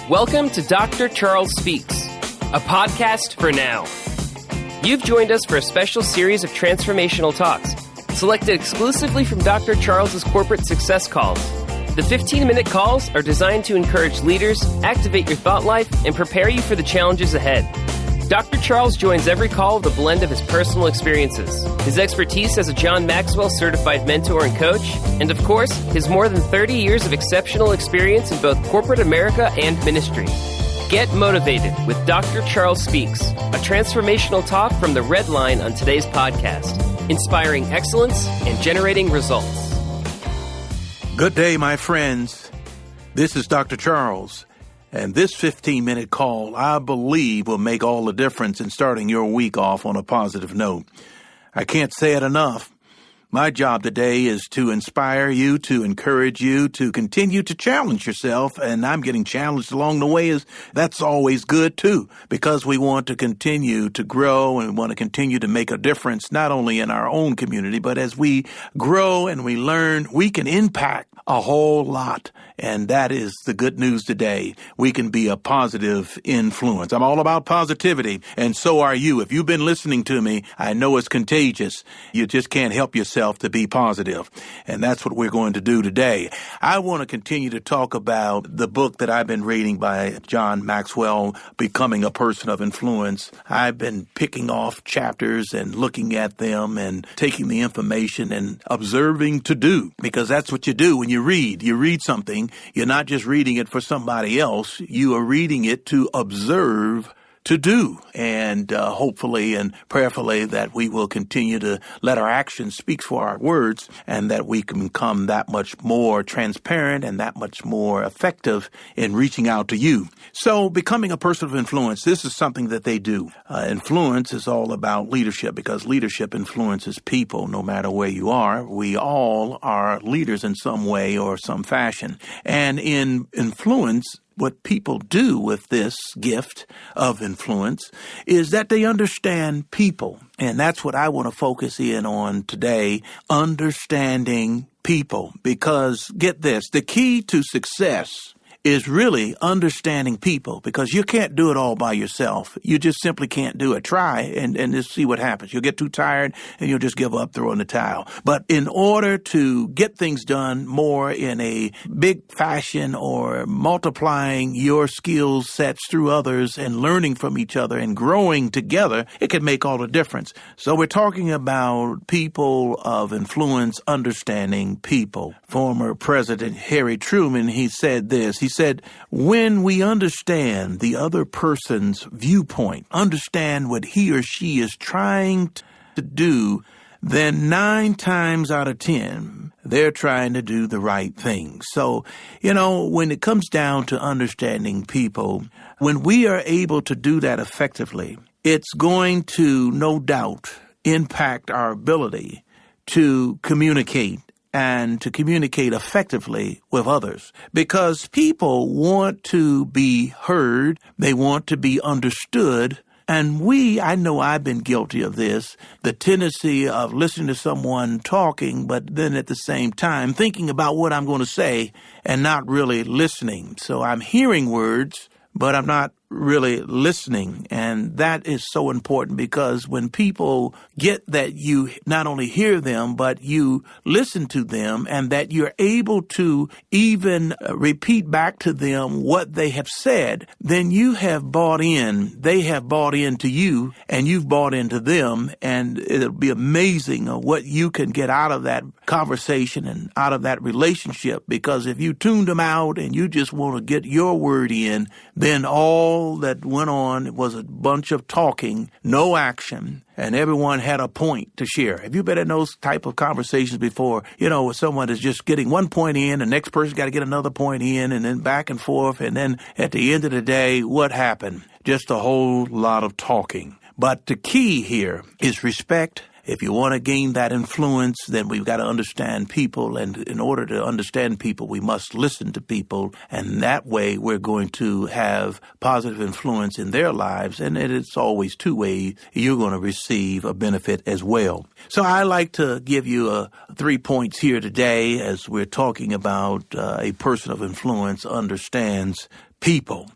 Welcome to Dr. Charles Speaks, a podcast for now. You've joined us for a special series of transformational talks, selected exclusively from Dr. Charles's corporate success calls. The 15-minute calls are designed to encourage leaders, activate your thought life, and prepare you for the challenges ahead. Dr. Charles joins every call with a blend of his personal experiences, his expertise as a John Maxwell certified mentor and coach, and of course, his more than 30 years of exceptional experience in both corporate America and ministry. Get motivated with Dr. Charles Speaks, a transformational talk from the Reddline on today's podcast, inspiring excellence and generating results. Good day, my friends. This is Dr. Charles. And this 15-minute call, I believe, will make all the difference in starting your week off on a positive note. I can't say it enough. My job today is to inspire you, to encourage you, to continue to challenge yourself, and I'm getting challenged along the way. That's always good, too, because we want to continue to grow and we want to continue to make a difference, not only in our own community, but as we grow and we learn, we can impact a whole lot. And that is the good news today. We can be a positive influence. I'm all about positivity, and so are you. If you've been listening to me, I know it's contagious. You just can't help yourself to be positive. And that's what we're going to do today. I want to continue to talk about the book that I've been reading by John Maxwell, Becoming a Person of Influence. I've been picking off chapters and looking at them and taking the information and observing to do, because that's what you do when you read. You read something. You're not just reading it for somebody else. You are reading it to observe, to do, and hopefully and prayerfully that we will continue to let our actions speak for our words, and that we can become that much more transparent and that much more effective in reaching out to you. So becoming a person of influence, this is something that they do. Influence is all about leadership, because leadership influences people no matter where you are. We all are leaders in some way or some fashion. And in influence, what people do with this gift of influence is that they understand people. And that's what I want to focus in on today, understanding people. Because get this, the key to success is really understanding people, because you can't do it all by yourself. You just simply can't do it. Try and just see what happens. You'll get too tired and you'll just give up, throw in the towel. But in order to get things done more in a big fashion, or multiplying your skill sets through others and learning from each other and growing together, it can make all the difference. So we're talking about people of influence, understanding people. Former President Harry Truman, he said this. He said, when we understand the other person's viewpoint, understand what he or she is trying to do, then 9 times out of 10, they're trying to do the right thing. So, when it comes down to understanding people, when we are able to do that effectively, it's going to, no doubt, impact our ability to communicate, and to communicate effectively with others. Because people want to be heard, they want to be understood, and I know I've been guilty of this, the tendency of listening to someone talking, but then at the same time thinking about what I'm going to say and not really listening. So I'm hearing words, but I'm not really listening. And that is so important, because when people get that you not only hear them, but you listen to them, and that you're able to even repeat back to them what they have said, then you have bought in. They have bought into you, and you've bought into them. And it'll be amazing what you can get out of that conversation and out of that relationship. Because if you tuned them out and you just want to get your word in, then all that went on was a bunch of talking, no action, and everyone had a point to share. Have you been in those type of conversations before? Where someone is just getting one point in, the next person got to get another point in, and then back and forth, and then at the end of the day, what happened? Just a whole lot of talking. But the key here is respect. If you want to gain that influence, then we've got to understand people. And in order to understand people, we must listen to people. And that way, we're going to have positive influence in their lives. And it's always two ways. You're going to receive a benefit as well. So I like to give you 3 points here today as we're talking about a person of influence understands people.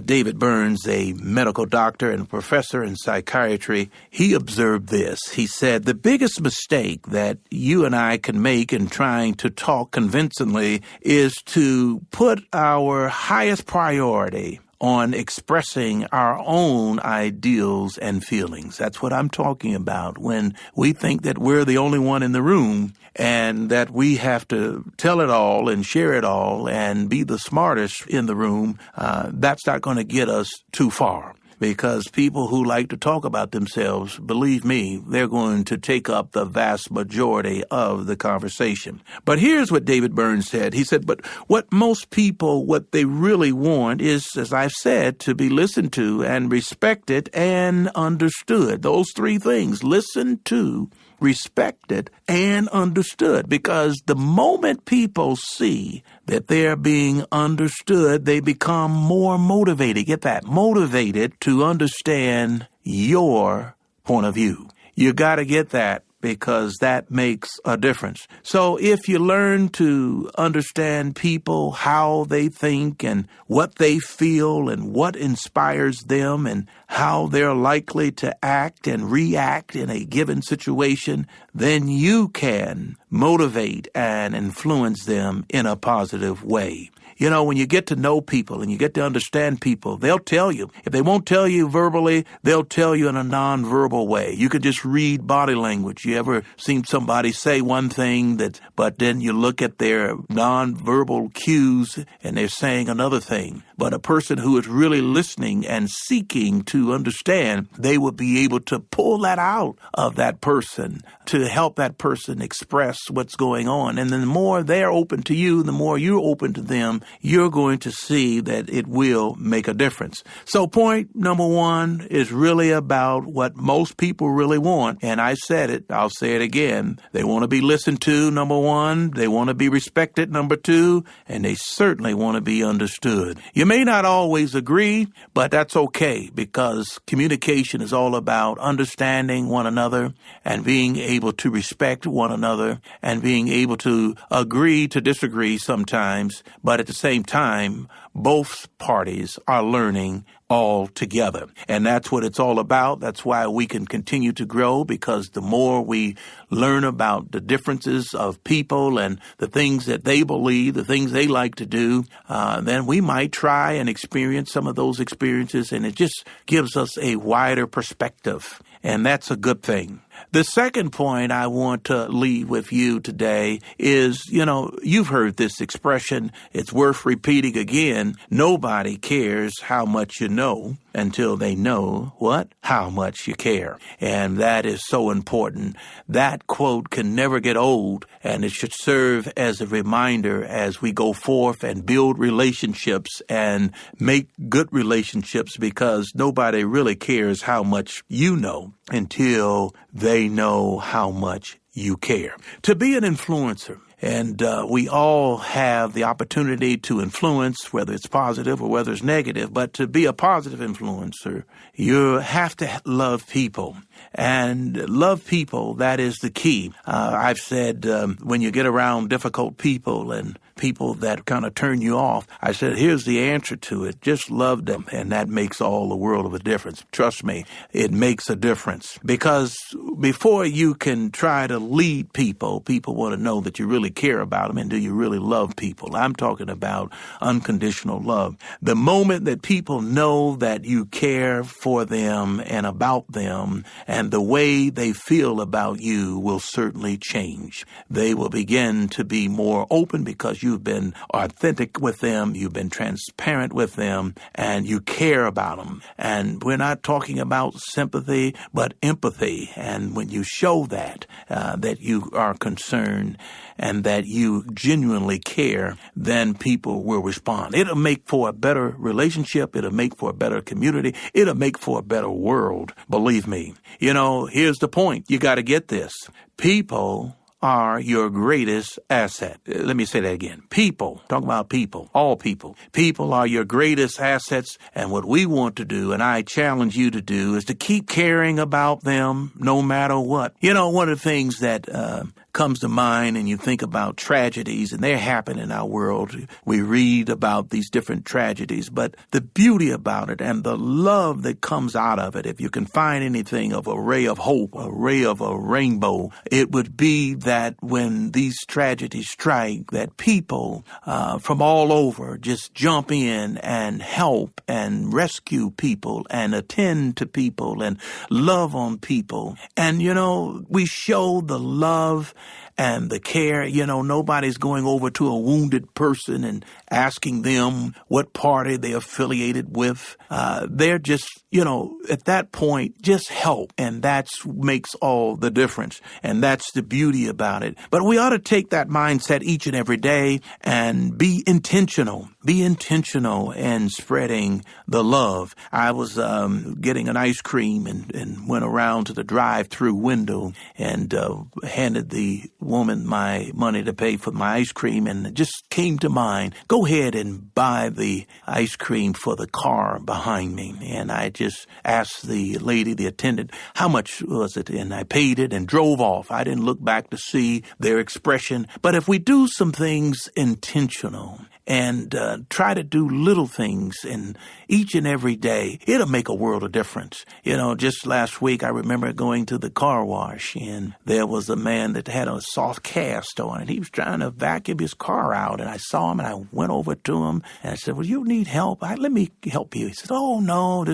David Burns, a medical doctor and professor in psychiatry, he observed this. He said, the biggest mistake that you and I can make in trying to talk convincingly is to put our highest priority on expressing our own ideals and feelings. That's what I'm talking about. When we think that we're the only one in the room and that we have to tell it all and share it all and be the smartest in the room, that's not going to get us too far. Because people who like to talk about themselves, believe me, they're going to take up the vast majority of the conversation. But here's what David Burns said. He said, but what most people, what they really want is, as I've said, to be listened to and respected and understood. Those three things: listened to, respected, and understood. Because the moment people see that they're being understood, they become more motivated. Get that? Motivated to understand your point of view. You got to get that, because that makes a difference. So if you learn to understand people, how they think and what they feel and what inspires them and how they're likely to act and react in a given situation, then you can motivate and influence them in a positive way. You know, when you get to know people and you get to understand people, they'll tell you. If they won't tell you verbally, they'll tell you in a nonverbal way. You can just read body language. You ever seen somebody say one thing but then you look at their nonverbal cues and they're saying another thing? But a person who is really listening and seeking to understand, they will be able to pull that out of that person to help that person express what's going on. And then the more they're open to you, the more you're open to them, you're going to see that it will make a difference. So point number one is really about what most people really want. And I said it, I'll say it again. They want to be listened to, number one. They want to be respected, number two. And they certainly want to be understood. You may not always agree, but that's okay, because communication is all about understanding one another and being able to respect one another and being able to agree to disagree sometimes, but at the same time, both parties are learning all together. And that's what it's all about. That's why we can continue to grow, because the more we learn about the differences of people and the things that they believe, the things they like to do, then we might try and experience some of those experiences, and it just gives us a wider perspective. And that's a good thing. The second point I want to leave with you today is, you've heard this expression. It's worth repeating again. Nobody cares how much you know until they know what? How much you care. And that is so important. That quote can never get old, and it should serve as a reminder as we go forth and build relationships and make good relationships, because nobody really cares how much you know until they know how much you care. To be an influencer, and we all have the opportunity to influence, whether it's positive or whether it's negative. But to be a positive influencer, you have to love people. And love people, that is the key. I've said when you get around difficult people and people that kind of turn you off, I said, here's the answer to it. Just love them. And that makes all the world of a difference. Trust me, it makes a difference. Because before you can try to lead people, people want to know that you really care about them, and do you really love people? I'm talking about unconditional love. The moment that people know that you care for them and about them, and the way they feel about you will certainly change. They will begin to be more open because you've been authentic with them, you've been transparent with them, and you care about them. And we're not talking about sympathy, but empathy. And when you show that you are concerned and that you genuinely care, then people will respond. It'll make for a better relationship. It'll make for a better community. It'll make for a better world. Believe me. Here's the point. You got to get this. People are your greatest asset. Let me say that again. People, talking about people, all people. People are your greatest assets, and what we want to do, and I challenge you to do, is to keep caring about them no matter what. One of the things that comes to mind and you think about tragedies, and they happen in our world. We read about these different tragedies, but the beauty about it and the love that comes out of it, if you can find anything of a ray of hope, a ray of a rainbow, it would be that when these tragedies strike, that people from all over just jump in and help and rescue people and attend to people and love on people. And, we show the love and the care. Nobody's going over to a wounded person and asking them what party they're affiliated with. They're just, at that point, just help. And that makes all the difference. And that's the beauty about it. But we ought to take that mindset each and every day and be intentional. Be intentional in spreading the love. I was getting an ice cream and went around to the drive-through window and handed the woman my money to pay for my ice cream, and it just came to mind, go ahead and buy the ice cream for the car behind me. And I just asked the lady, the attendant, how much was it? And I paid it and drove off. I didn't look back to see their expression. But if we do some things intentional and try to do little things and each and every day, it'll make a world of difference. Just last week, I remember going to the car wash, and there was a man that had a soft cast on it. He was trying to vacuum his car out, and I saw him, and I went over to him, and I said, well, you need help? Let me help you. He said, oh, no,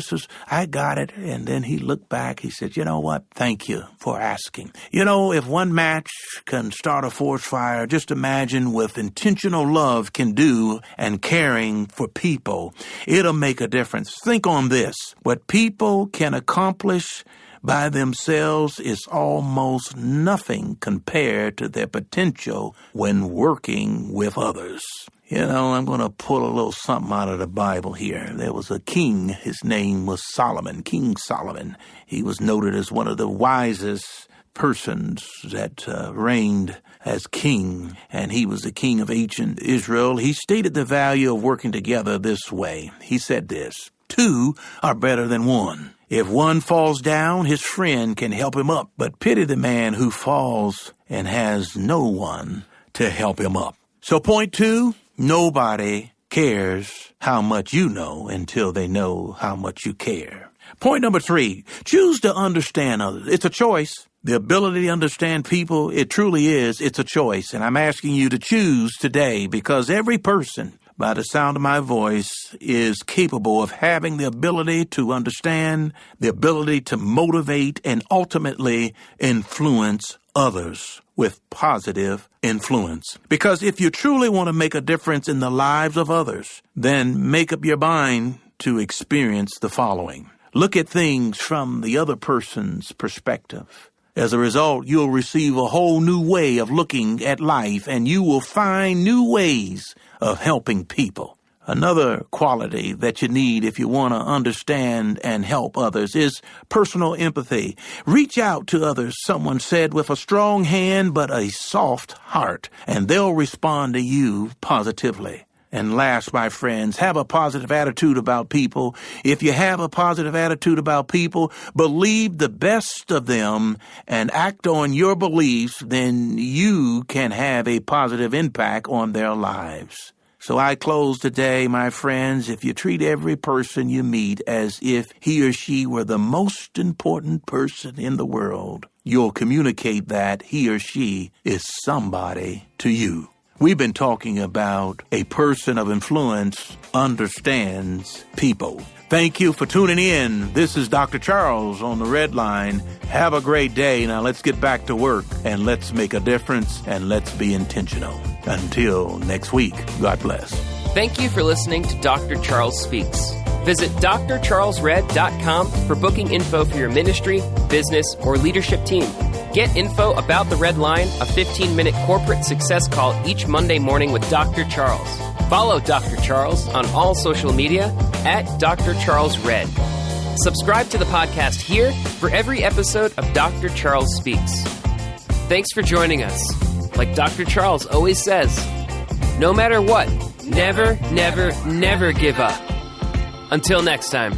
I got it. And then he looked back. He said, you know what? Thank you for asking. If one match can start a forest fire, just imagine what intentional love can do and caring for people. It'll make a difference. Think on this. What people can accomplish by themselves is almost nothing compared to their potential when working with others. I'm going to pull a little something out of the Bible here. There was a king. His name was Solomon, King Solomon. He was noted as one of the wisest persons that reigned as king, and he was the king of ancient Israel. He stated the value of working together this way. He said this, 2 are better than 1. If one falls down, his friend can help him up, but pity the man who falls and has no one to help him up. So point 2, nobody cares how much you know until they know how much you care. Point number 3, choose to understand others. It's a choice. The ability to understand people, it truly is. It's a choice. And I'm asking you to choose today, because every person, by the sound of my voice, is capable of having the ability to understand, the ability to motivate, and ultimately influence others with positive influence. Because if you truly want to make a difference in the lives of others, then make up your mind to experience the following. Look at things from the other person's perspective. As a result, you'll receive a whole new way of looking at life, and you will find new ways of helping people. Another quality that you need if you want to understand and help others is personal empathy. Reach out to others, someone said, with a strong hand but a soft heart, and they'll respond to you positively. And last, my friends, have a positive attitude about people. If you have a positive attitude about people, believe the best of them and act on your beliefs, then you can have a positive impact on their lives. So I close today, my friends, if you treat every person you meet as if he or she were the most important person in the world, you'll communicate that he or she is somebody to you. We've been talking about a person of influence understands people. Thank you for tuning in. This is Dr. Charles on the Reddline. Have a great day. Now let's get back to work and let's make a difference and let's be intentional. Until next week, God bless. Thank you for listening to Dr. Charles Speaks. Visit drcharlesred.com for booking info for your ministry, business, or leadership team. Get info about the Red Line, a 15-minute corporate success call each Monday morning with Dr. Charles. Follow Dr. Charles on all social media at Dr. Charles Red. Subscribe to the podcast here for every episode of Dr. Charles Speaks. Thanks for joining us. Like Dr. Charles always says, no matter what, never, never, never give up. Until next time.